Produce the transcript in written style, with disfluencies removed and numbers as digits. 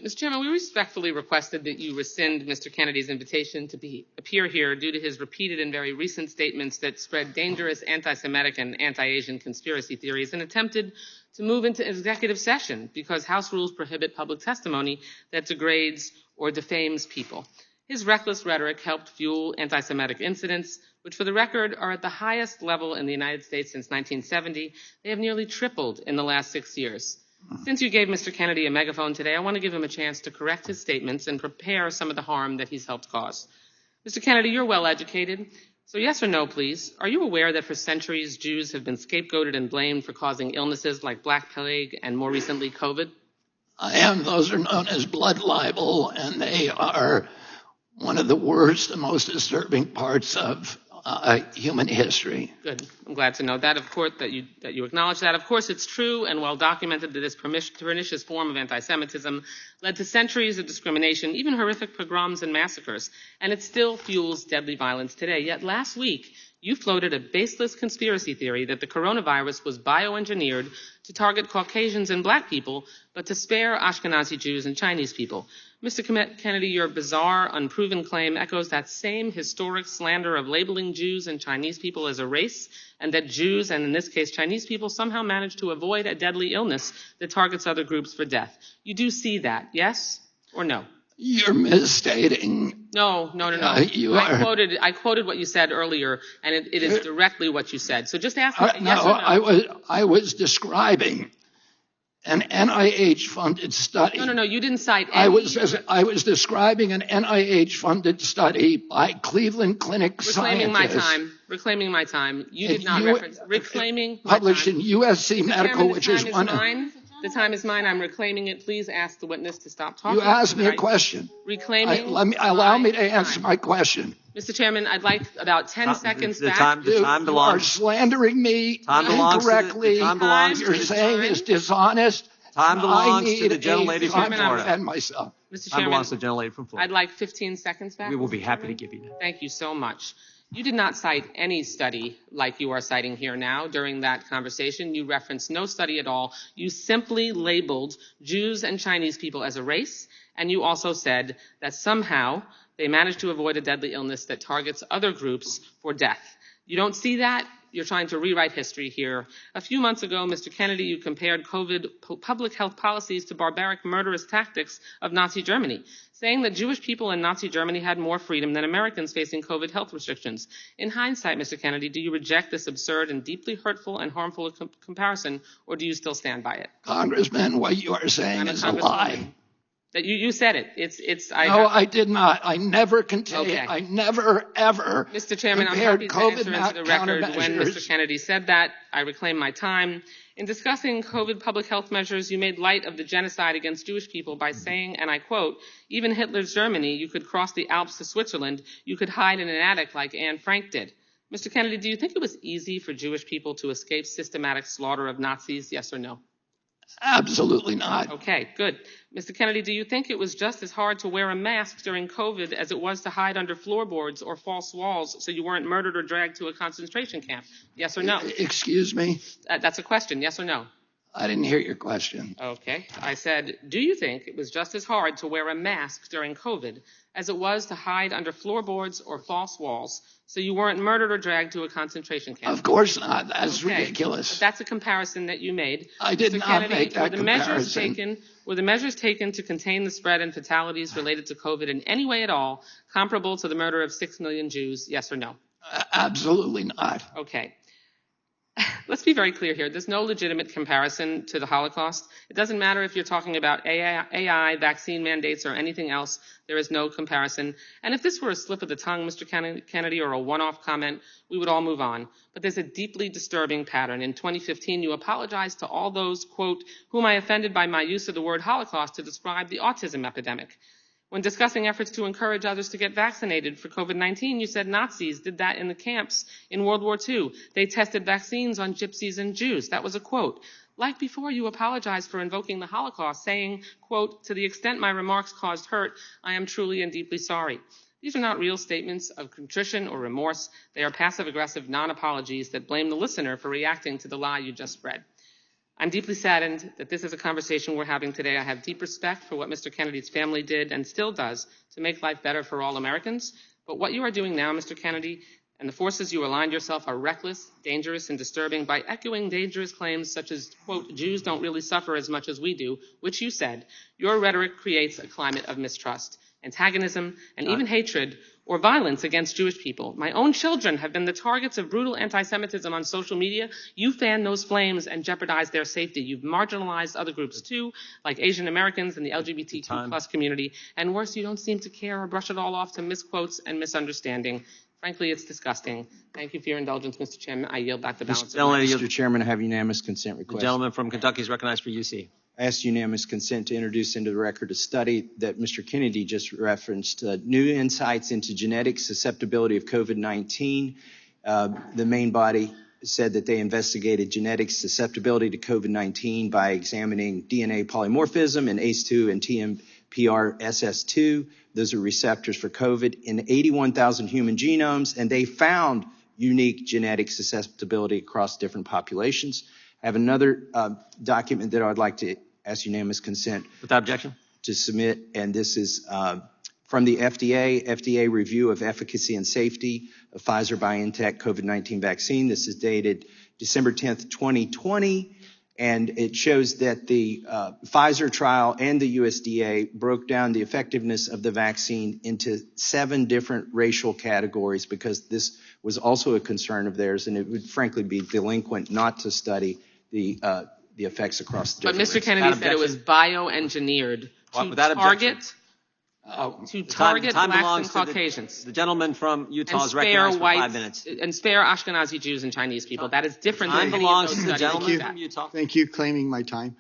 Mr. Chairman, we respectfully requested that you rescind Mr. Kennedy's invitation to appear here due to his repeated and very recent statements that spread dangerous anti-Semitic and anti-Asian conspiracy theories and attempted to move into executive session because House rules prohibit public testimony that degrades or defames people. His reckless rhetoric helped fuel anti-Semitic incidents, which for the record are at the highest level in the United States since 1970. They have nearly tripled in the last 6 years. Since you gave Mr. Kennedy a megaphone today, I want to give him a chance to correct his statements and prepare some of the harm that he's helped cause. Mr. Kennedy, you're well educated, so yes or no, please. Are you aware that for centuries Jews have been scapegoated and blamed for causing illnesses like Black Plague and more recently COVID? I am. Those are known as blood libel, and they are one of the worst and most disturbing parts of human history. Good. I'm glad to know that. Of course, that you acknowledge that. Of course, it's true and well documented that this pernicious form of anti-Semitism led to centuries of discrimination, even horrific pogroms and massacres, and it still fuels deadly violence today. Yet last week, you floated a baseless conspiracy theory that the coronavirus was bioengineered to target Caucasians and Black people, but to spare Ashkenazi Jews and Chinese people. Mr. Kennedy, your bizarre, unproven claim echoes that same historic slander of labeling Jews and Chinese people as a race, and that Jews, and in this case Chinese people, somehow managed to avoid a deadly illness that targets other groups for death. You do see that, yes or no? You're misstating. No. I quoted what you said earlier, and it is directly what you said. So just ask me yes or no. I was describing an NIH-funded study. No, you didn't cite any. I was describing an NIH-funded study by Cleveland Clinic scientists. Reclaiming my time. You did not reference. Reclaiming my time. Published in USC Medical, which is one of... The time is mine. I'm reclaiming it. Please ask the witness to stop talking. You asked me a question. Reclaiming. Allow me to answer my question. Mr. Chairman, I'd like about 10 seconds back. The time belongs. You are slandering me incorrectly. You're saying it's dishonest. Time belongs to the gentlelady from Florida. And myself. Mr. Chairman, time belongs to the gentlelady from Florida. I'd like 15 seconds back. We will be happy to give you that. Thank you so much. You did not cite any study like you are citing here now during that conversation. You referenced no study at all. You simply labeled Jews and Chinese people as a race, and you also said that somehow they managed to avoid a deadly illness that targets other groups for death. You don't see that? You're trying to rewrite history here. A few months ago, Mr. Kennedy, you compared COVID public health policies to barbaric murderous tactics of Nazi Germany, saying that Jewish people in Nazi Germany had more freedom than Americans facing COVID health restrictions. In hindsight, Mr. Kennedy, do you reject this absurd and deeply hurtful and harmful comparison, or do you still stand by it? Congressman, what you are saying is a lie. That you said it. I did not. I never contained. Okay. I never, ever Mr. Chairman, I'm happy to enter into the record when Mr. Kennedy said that. I reclaim my time. In discussing COVID public health measures, you made light of the genocide against Jewish people by saying, and I quote, even Hitler's Germany, you could cross the Alps to Switzerland, you could hide in an attic like Anne Frank did. Mr. Kennedy, do you think it was easy for Jewish people to escape systematic slaughter of Nazis, yes or no? Absolutely not. Okay, good. Mr. Kennedy, do you think it was just as hard to wear a mask during COVID as it was to hide under floorboards or false walls so you weren't murdered or dragged to a concentration camp? Yes or no? Excuse me? That's a question, yes or no? I didn't hear your question. Okay. I said, do you think it was just as hard to wear a mask during COVID as it was to hide under floorboards or false walls so you weren't murdered or dragged to a concentration camp? Of course not. That's ridiculous. But that's a comparison that you made. I did not make that comparison. Were the measures taken to contain the spread and fatalities related to COVID in any way at all comparable to the murder of 6 million Jews, yes or no? Absolutely not. Okay. Let's be very clear here. There's no legitimate comparison to the Holocaust. It doesn't matter if you're talking about AI, vaccine mandates, or anything else. There is no comparison. And if this were a slip of the tongue, Mr. Kennedy, or a one-off comment, we would all move on. But there's a deeply disturbing pattern. In 2015, you apologized to all those, quote, whom I offended by my use of the word Holocaust to describe the autism epidemic. When discussing efforts to encourage others to get vaccinated for COVID-19, you said Nazis did that in the camps in World War II. They tested vaccines on gypsies and Jews. That was a quote. Like before, you apologized for invoking the Holocaust, saying, quote, to the extent my remarks caused hurt, I am truly and deeply sorry. These are not real statements of contrition or remorse. They are passive-aggressive non-apologies that blame the listener for reacting to the lie you just spread. I'm deeply saddened that this is a conversation we're having today. I have deep respect for what Mr. Kennedy's family did and still does to make life better for all Americans. But what you are doing now, Mr. Kennedy, and the forces you aligned yourself are reckless, dangerous, and disturbing by echoing dangerous claims such as, quote, Jews don't really suffer as much as we do, which you said. Your rhetoric creates a climate of mistrust, antagonism, and even hatred or violence against Jewish people. My own children have been the targets of brutal anti-Semitism on social media. You fan those flames and jeopardize their safety. You've marginalized other groups too, like Asian Americans and the LGBTQ plus community. And worse, you don't seem to care or brush it all off to misquotes and misunderstanding. Frankly, it's disgusting. Thank you for your indulgence, Mr. Chairman. I yield back the balance of my time. Mr. Chairman, I have unanimous consent The request. gentleman from Kentucky is recognized for UC. I ask unanimous consent to introduce into the record a study that Mr. Kennedy just referenced, new insights into genetic susceptibility of COVID-19. The main body said that they investigated genetic susceptibility to COVID-19 by examining DNA polymorphism in ACE2 and TMPRSS2. Those are receptors for COVID in 81,000 human genomes, and they found unique genetic susceptibility across different populations. I have another document that I would like to ask unanimous consent Without objection. to submit, and this is from the FDA review of efficacy and safety of Pfizer-BioNTech COVID-19 vaccine. This is dated December 10th, 2020, and it shows that the Pfizer trial and the USDA broke down the effectiveness of the vaccine into 7 different racial categories because this was also a concern of theirs, and it would frankly be delinquent not to study the effects across different But Mr. races. Kennedy said it was bioengineered to target time blacks belongs and to Caucasians. The gentleman from Utah And is spare recognized for 5 whites minutes. and spare Ashkenazi Jews and Chinese people. That is different Time than any of belongs those to the studies. gentleman from Utah. Thank you, claiming my time.